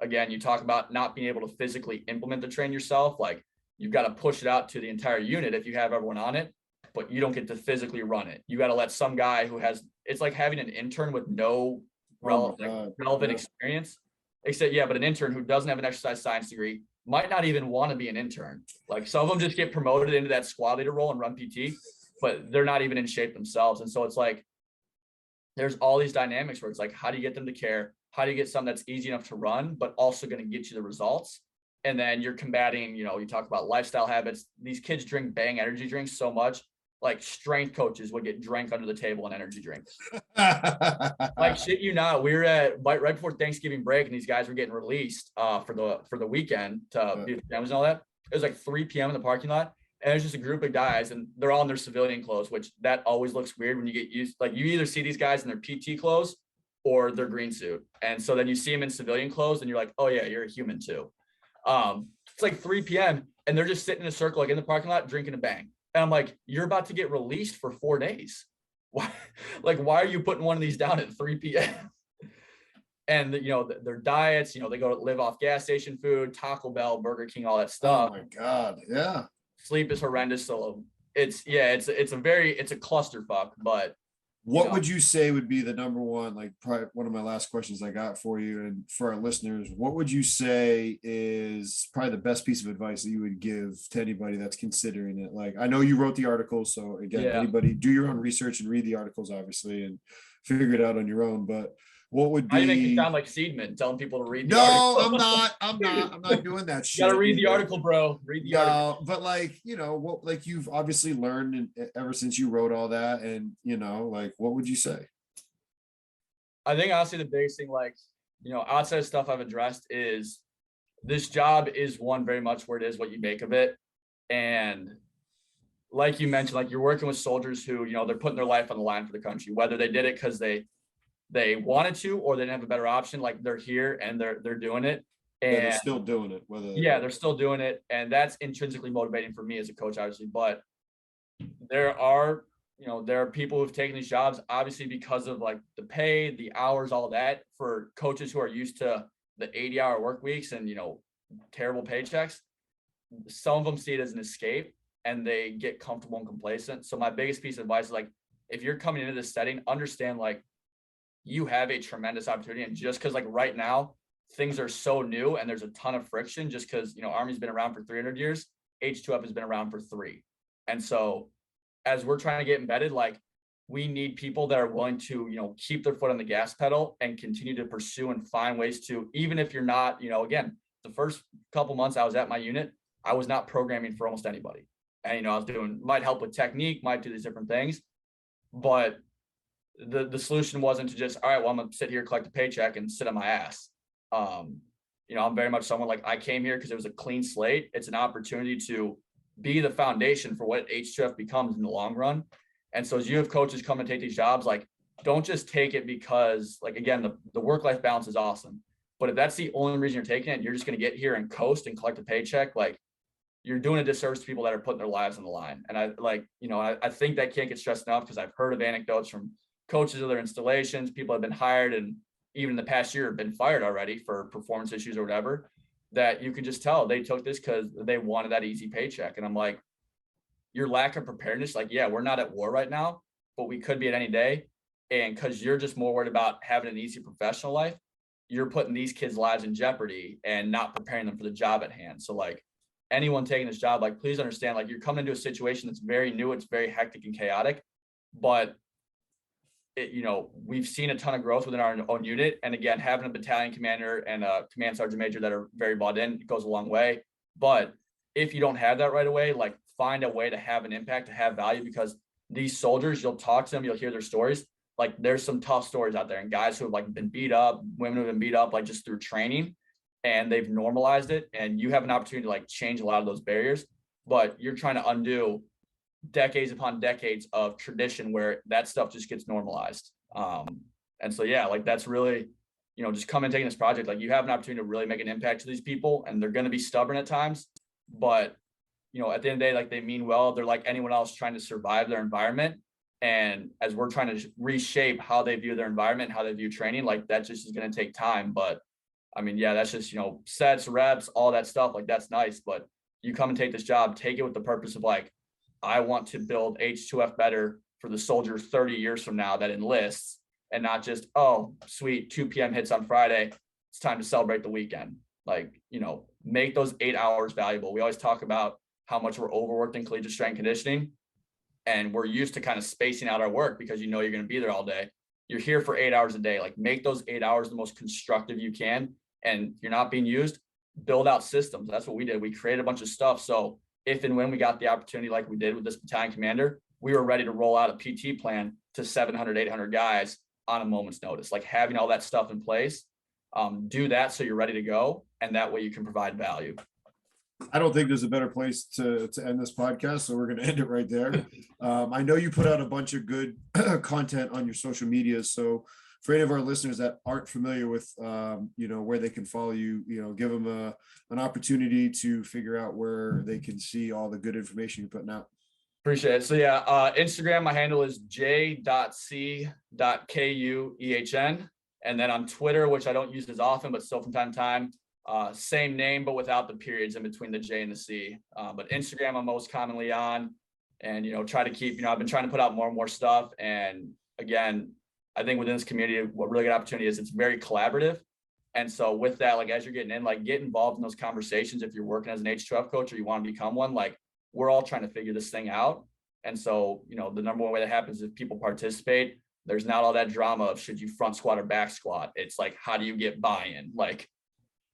again, you talk about not being able to physically implement the train yourself. Like, you've got to push it out to the entire unit if you have everyone on it, but you don't get to physically run it. You got to let some guy it's like having an intern with no relevant experience, except, but an intern who doesn't have an exercise science degree might not even want to be an intern. Like, some of them just get promoted into that squad leader role and run PT, but they're not even in shape themselves. And so it's like, there's all these dynamics where it's like, how do you get them to care? How do you get something that's easy enough to run, but also going to get you the results? And then you're combating, you talk about lifestyle habits. These kids drink Bang energy drinks so much, like strength coaches would get drank under the table in energy drinks. Like, shit you not, we were at right before Thanksgiving break, and these guys were getting released for the weekend to be with families and all that. It was like 3 p.m. in the parking lot, and there's just a group of guys, and they're all in their civilian clothes, which that always looks weird when you get used. Like, you either see these guys in their PT clothes or their green suit, and so then you see them in civilian clothes, and you're like, oh yeah, you're a human too. It's like 3 p.m. and they're just sitting in a circle, like in the parking lot, drinking a Bang. And I'm like, you're about to get released for 4 days. Why? Like, why are you putting one of these down at 3 p.m.? And their diets, they go to live off gas station food, Taco Bell, Burger King, all that stuff. Oh my God. Yeah. Sleep is horrendous. So it's a clusterfuck, but What would you say would be the number one, like probably one of my last questions I got for you and for our listeners, what would you say is probably the best piece of advice that you would give to anybody that's considering it? Like, I know you wrote the article, so again, Yeah. anybody do your own research and read the articles, obviously, and figure it out on your own. But what would How you make me be? sound like Seedman, telling people to read the No, article? I'm not doing that You gotta shit. read you the know? article, bro. Read the article. No, but like, what, like you've obviously learned ever since you wrote all that, and like, what would you say? I think honestly the biggest thing, like, outside of stuff I've addressed, is this job is one very much where it is what you make of it. And like you mentioned, like you're working with soldiers who, they're putting their life on the line for the country, whether they did it because they wanted to or they didn't have a better option. Like they're here and they're doing it. Yeah, they're And still doing it. they're still doing it. And that's intrinsically motivating for me as a coach, obviously. But there are, there are people who've taken these jobs, obviously, because of like the pay, the hours, all that. For coaches who are used to the 80-hour work weeks and, terrible paychecks, some of them see it as an escape and they get comfortable and complacent. So my biggest piece of advice is, like, if you're coming into this setting, understand like you have a tremendous opportunity. And just because like right now things are so new and there's a ton of friction, just because, Army's been around for 300 years, H2F has been around for 3. And so as we're trying to get embedded, like we need people that are willing to, keep their foot on the gas pedal and continue to pursue and find ways to, even if you're not, again, the first couple months I was at my unit, I was not programming for almost anybody. And, I was might help with technique, might do these different things, but the solution wasn't to just, all right, well, I'm gonna sit here, collect a paycheck and sit on my ass. I'm very much someone, like, I came here because it was a clean slate. It's an opportunity to be the foundation for what H2F becomes in the long run. And so as you have coaches come and take these jobs, like, don't just take it because, like, again, the work-life balance is awesome. But if that's the only reason you're taking it, you're just going to get here and coast and collect a paycheck, like, you're doing a disservice to people that are putting their lives on the line. And I think that can't get stressed enough, because I've heard of anecdotes from coaches of their installations. People have been hired and even in the past year have been fired already for performance issues or whatever, that you can just tell they took this because they wanted that easy paycheck. And I'm like, your lack of preparedness, like, yeah, we're not at war right now, but we could be at any day. And because you're just more worried about having an easy professional life, you're putting these kids' lives in jeopardy and not preparing them for the job at hand. So like, anyone taking this job, like, please understand, like, you're coming into a situation that's very new, it's very hectic and chaotic, but we've seen a ton of growth within our own unit. And again, having a battalion commander and a command sergeant major that are very bought in, it goes a long way. But if you don't have that right away, like, find a way to have an impact, to have value, because these soldiers, you'll talk to them, you'll hear their stories. Like, there's some tough stories out there, and guys who have like been beat up, women who have been beat up, like, just through training, and they've normalized it. And you have an opportunity to like change a lot of those barriers, but you're trying to undo decades upon decades of tradition where that stuff just gets normalized. And so, yeah, like, that's really, just come and taking this project, like, you have an opportunity to really make an impact to these people, and they're going to be stubborn at times, but at the end of the day, like, they mean well. They're like anyone else trying to survive their environment. And as we're trying to reshape how they view their environment, how they view training, like, that just is going to take time. But I mean, yeah, that's just, sets, reps, all that stuff. Like, that's nice. But you come and take this job, take it with the purpose of like, I want to build H2F better for the soldier 30 years from now that enlists, and not just, oh, sweet, 2 p.m. hits on Friday, it's time to celebrate the weekend. Like, make those 8 hours valuable. We always talk about how much we're overworked in collegiate strength conditioning, and we're used to kind of spacing out our work because you're going to be there all day. You're here for 8 hours a day. Like, make those 8 hours the most constructive you can. And you're not being used, build out systems. That's what we did. We created a bunch of stuff. So if and when we got the opportunity, like we did with this battalion commander, we were ready to roll out a PT plan to 700, 800 guys on a moment's notice. Like, having all that stuff in place, do that so you're ready to go. And that way you can provide value. I don't think there's a better place to end this podcast, so we're going to end it right there. I know you put out a bunch of good content on your social media, so for any of our listeners that aren't familiar with, where they can follow you, give them an opportunity to figure out where they can see all the good information you're putting out. Appreciate it. So yeah, Instagram, my handle is j.c.kuehn. And then on Twitter, which I don't use as often, but still from time to time, same name, but without the periods in between the J and the C. But Instagram, I'm most commonly on. and, try to keep, I've been trying to put out more and more stuff. And again, I think within this community, what really good opportunity is it's very collaborative. And so with that, like, as you're getting in, like, get involved in those conversations. If you're working as an H2F coach or you want to become one, like, we're all trying to figure this thing out. And so, the number one way that happens is people participate. There's not all that drama of should you front squat or back squat. It's like, how do you get buy-in? Like,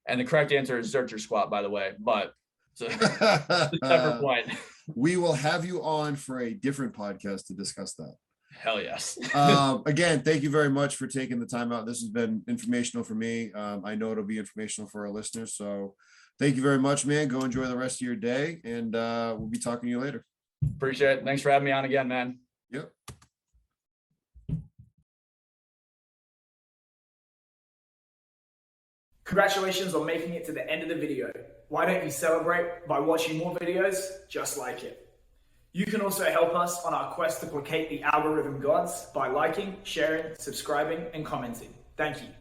and the correct answer is Zercher squat, by the way, but it's a separate point. We will have you on for a different podcast to discuss that. Hell yes. Again, thank you very much for taking the time out. This has been informational for me. I know it'll be informational for our listeners. So thank you very much, man. Go enjoy the rest of your day, and we'll be talking to you later. Appreciate it. Thanks for having me on again, man. Yep. Congratulations on making it to the end of the video. Why don't you celebrate by watching more videos just like it? You can also help us on our quest to placate the algorithm gods by liking, sharing, subscribing, and commenting. Thank you.